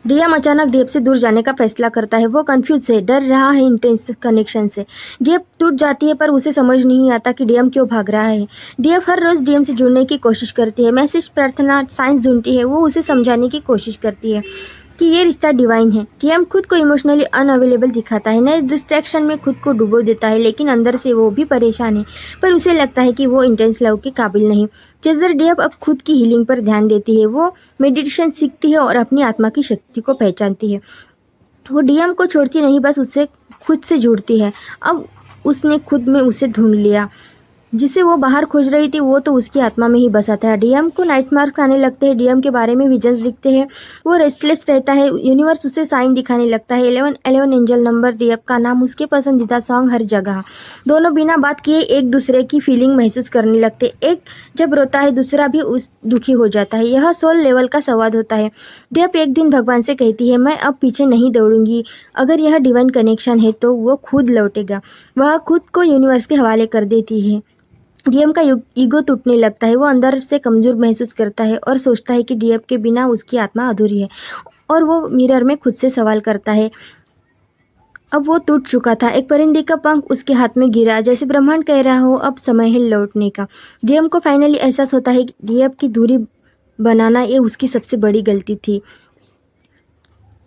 DM अचानक DF से दूर जाने का फैसला करता है। वो कंफ्यूज है, डर रहा है इंटेंस कनेक्शन से। डीएफ टूट जाती है पर उसे समझ नहीं आता कि डीएम क्यों भाग रहा है। डीएफ हर रोज डीएम से जुड़ने की कोशिश करती है, मैसेज, प्रार्थना, साइंस ढूंढती है। वो उसे समझाने की कोशिश करती है कि ये रिश्ता डिवाइन है। डीएम खुद को इमोशनली अनअवेलेबल दिखाता है, नए डिस्ट्रैक्शन में खुद को डुबो देता है, लेकिन अंदर से वो भी परेशान है। पर उसे लगता है कि वो इंटेंस लव के काबिल नहीं। चेजर डीएफ अब खुद की हीलिंग पर ध्यान देती है। वो मेडिटेशन सीखती है और अपनी आत्मा की शक्ति को पहचानती है। वो डीएम को छोड़ती नहीं, बस उससे खुद से जुड़ती है। अब उसने खुद में उसे ढूंढ लिया। जिसे वो बाहर खोज रही थी वो तो उसकी आत्मा में ही बसा था। डीएम को नाइटमार्क्स आने लगते हैं, डीएम के बारे में विजन्स दिखते हैं। वो रेस्टलेस रहता है, यूनिवर्स उसे साइन दिखाने लगता है। 1111 एंजल नंबर, डीएफ का नाम, उसके पसंदीदा सॉन्ग हर जगह। दोनों बिना बात किए एक दूसरे की फीलिंग महसूस करने लगते। एक जब रोता है दूसरा भी उस दुखी हो जाता है। यह सोल लेवल का संवाद होता है। डीएफ एक दिन भगवान से कहती है, मैं अब पीछे नहीं दौड़ूंगी। अगर यह डिवाइन कनेक्शन है तो वो खुद लौटेगा। वह खुद को यूनिवर्स के हवाले कर देती है। डीएम का ईगो टूटने लगता है। वो अंदर से कमजोर महसूस करता है और सोचता है कि डीएम के बिना उसकी आत्मा अधूरी है। और वो मिरर में खुद से सवाल करता है। अब वो टूट चुका था। एक परिंदे का पंख उसके हाथ में गिरा, जैसे ब्रह्मांड कह रहा हो अब समय है लौटने का। डीएम को फाइनली एहसास होता है कि डीएम की दूरी बनाना ये उसकी सबसे बड़ी गलती थी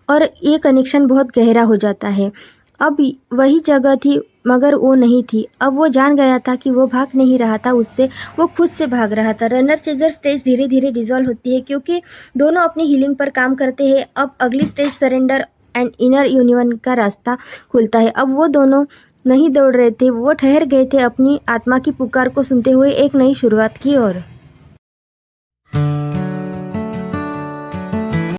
और ये कनेक्शन बहुत गहरा हो जाता है। अब वही जगह थी मगर वो नहीं थी। अब वो जान गया था कि वो भाग नहीं रहा था उससे, वो खुद से भाग रहा था। रनर चेजर स्टेज धीरे धीरे डिसॉल्व होती है क्योंकि दोनों अपनी हीलिंग पर काम करते हैं। अब अगली stage surrender and inner union का रास्ता खुलता है। अब वो दोनों नहीं दौड़ रहे थे, वो ठहर गए थे, अपनी आत्मा की पुकार को सुनते हुए एक नई शुरुआत की ओर।